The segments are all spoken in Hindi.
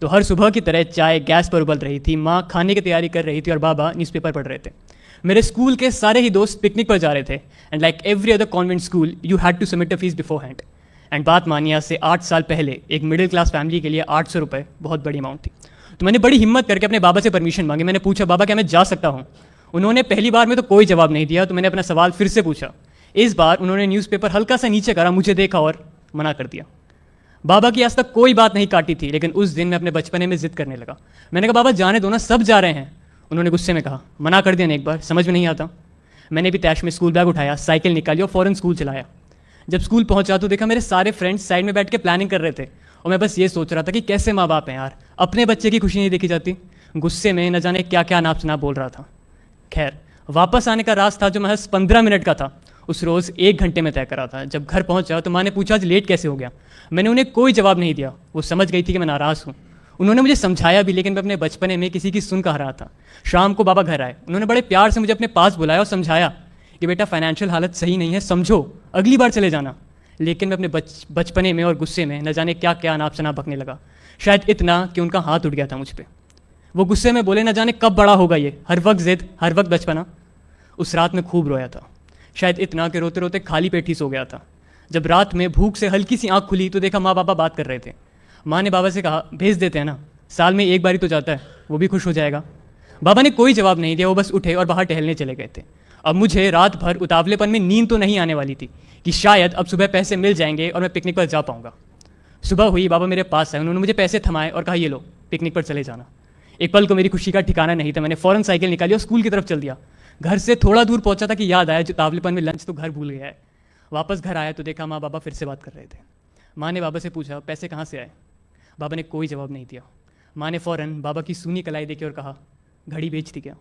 तो हर सुबह की तरह चाय गैस पर उबल रही थी, माँ खाने की तैयारी कर रही थी और बाबा न्यूज़पेपर पढ़ रहे थे। मेरे स्कूल के सारे ही दोस्त पिकनिक पर जा रहे थे and like every other convent school you had to submit a fees before and बात मानिए, आज से 8 साल पहले एक मिडिल क्लास फैमिली के लिए 800 रुपये बहुत बड़ी अमाउंट थी। तो मैंने बड़ी हिम्मत करके अपने बाबा से परमिशन मांगी। मैंने पूछा, बाबा क्या मैं जा सकता हूँ? उन्होंने पहली बार में तो कोई जवाब नहीं दिया, तो मैंने अपना सवाल फिर से पूछा। इस बार उन्होंने न्यूज़पेपर हल्का सा नीचे करा, मुझे देखा और मना कर दिया। बाबा की आज तक कोई बात नहीं काटी थी, लेकिन उस दिन मैं अपने बचपने में जिद करने लगा। मैंने कहा, बाबा जाने दो ना, सब जा रहे हैं। उन्होंने गुस्से में कहा, मना कर दिया ना एक बार, समझ में नहीं आता। मैंने भी तैश में स्कूल बैग उठाया, साइकिल निकाली और फ़ौरन स्कूल चलाया। जब स्कूल पहुंचा तो देखा मेरे सारे फ्रेंड्स साइड में बैठ के प्लानिंग कर रहे थे और मैं बस ये सोच रहा था कि कैसे माँ बाप हैं यार, अपने बच्चे की खुशी नहीं देखी जाती। गुस्से में न जाने क्या क्या नाप शनाप बोल रहा था। खैर, वापस आने का रास्ता जो महज 15 मिनट का था, उस रोज़ 1 घंटे में तय करा था। जब घर पहुंचा तो माँ ने पूछा, आज लेट कैसे हो गया? मैंने उन्हें कोई जवाब नहीं दिया। वो समझ गई थी कि मैं नाराज़ हूँ। उन्होंने मुझे समझाया भी, लेकिन मैं अपने बचपने में किसी की सुन कह रहा था। शाम को बाबा घर आए। उन्होंने बड़े प्यार से मुझे अपने पास बुलाया और समझाया कि बेटा फाइनेंशियल हालत सही नहीं है, समझो, अगली बार चले जाना। लेकिन मैं अपने बचपने में और गुस्से में न जाने क्या क्या अनाप शनाप बकने लगा। शायद इतना कि उनका हाथ उठ गया था मुझ पर। वो गुस्से में बोले, न जाने कब बड़ा होगा ये, हर वक्त जिद, हर वक्त बचपना। उस रात में खूब रोया था, शायद इतना कि रोते रोते खाली पेट ही सो गया था। जब रात में भूख से हल्की सी आंख खुली तो देखा माँ बाबा बात कर रहे थे। माँ ने बाबा से कहा, भेज देते हैं ना, साल में एक बार ही तो जाता है, वो भी खुश हो जाएगा। बाबा ने कोई जवाब नहीं दिया, वो बस उठे और बाहर टहलने चले गए थे। अब मुझे रात भर उतावलेपन में नींद तो नहीं आने वाली थी कि शायद अब सुबह पैसे मिल जाएंगे और मैं पिकनिक पर जा पाऊंगा। सुबह हुई, बाबा मेरे पास आए। उन्होंने मुझे पैसे थमाए और कहा, ये लो, पिकनिक पर चले जाना। एक पल को मेरी खुशी का ठिकाना नहीं था। मैंने फ़ौरन साइकिल निकाली और स्कूल की तरफ चल दिया। घर से थोड़ा दूर पहुंचा था कि याद आया, जो उतावलेपन में लंच तो घर भूल गया है। वापस घर आया तो देखा माँ बाबा फिर से बात कर रहे थे। माँ ने बाबा से पूछा, पैसे कहाँ से आए? बाबा ने कोई जवाब नहीं दिया। माँ ने फ़ौरन बाबा की सूनी कलाई देखी और कहा, घड़ी बेच दी क्या?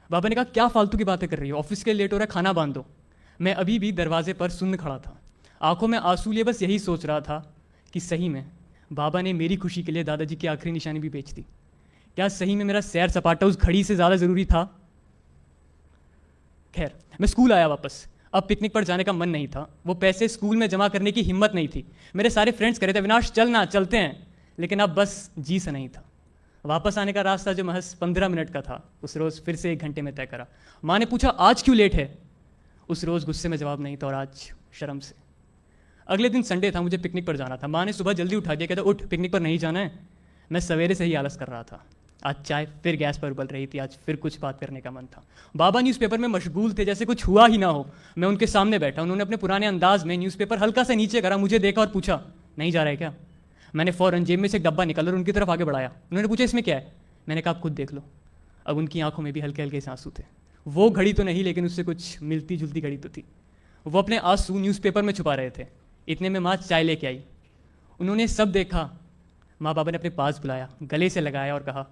बाबा ने कहा, क्या फालतू की बातें कर रही हो, ऑफिस के लेट हो रहा है, खाना बांध दो। मैं अभी भी दरवाजे पर सुन्न खड़ा था, आंखों में आंसू लिए बस यही सोच रहा था कि सही में बाबा ने मेरी खुशी के लिए दादाजी की आखिरी निशानी भी बेच दी। क्या सही में मेरा सैर सपाटा उस घड़ी से ज़्यादा ज़रूरी था? खैर, मैं स्कूल आया वापस। अब पिकनिक पर जाने का मन नहीं था। वो पैसे स्कूल में जमा करने की हिम्मत नहीं थी। मेरे सारे फ्रेंड्स कह रहे थे, अविनाश चलना, चलते हैं, लेकिन अब बस जी से नहीं था। वापस आने का रास्ता जो महज 15 मिनट का था, उस रोज़ फिर से 1 घंटे में तय करा। माँ ने पूछा, आज क्यों लेट है? उस रोज़ गुस्से में जवाब नहीं था और आज शर्म से। अगले दिन संडे था, मुझे पिकनिक पर जाना था। माँ ने सुबह जल्दी उठा दिया, कहता, उठ, पिकनिक पर नहीं जाना है। मैं सवेरे से ही आलस कर रहा था। आज चाय फिर गैस पर उबल रही थी, आज फिर कुछ बात करने का मन था। बाबा न्यूज़पेपर में मशगूल थे, जैसे कुछ हुआ ही ना हो। मैं उनके सामने बैठा। उन्होंने अपने पुराने अंदाज में न्यूज़पेपर हल्का सा नीचे करा, मुझे देखा और पूछा, नहीं जा रहा है क्या? मैंने फ़ौरन जेब में से एक डब्बा निकाला और उनकी तरफ आगे बढ़ाया। उन्होंने पूछा, इसमें क्या है? मैंने कहा, आप खुद देख लो। अब उनकी आंखों में भी हल्के हल्के आंसू थे। वो घड़ी तो नहीं, लेकिन उससे कुछ मिलती जुलती घड़ी तो थी। वो अपने आंसू न्यूज़पेपर में छुपा रहे थे। इतने में माँ चाय लेके आई। उन्होंने सब देखा। माँ बाबा ने अपने पास बुलाया, गले से लगाया और कहा,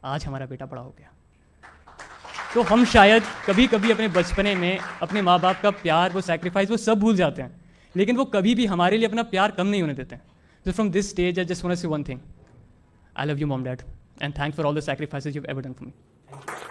आज हमारा बेटा बड़ा हो गया। तो हम शायद कभी कभी अपने बचपने में अपने माँ बाप का प्यार, वो सैक्रिफाइस, वो सब भूल जाते हैं, लेकिन वो कभी भी हमारे लिए अपना प्यार कम नहीं होने देते हैं। So from this stage, I just want to say one thing. I love you, Mom, Dad, and thanks for all the sacrifices you've ever done for me.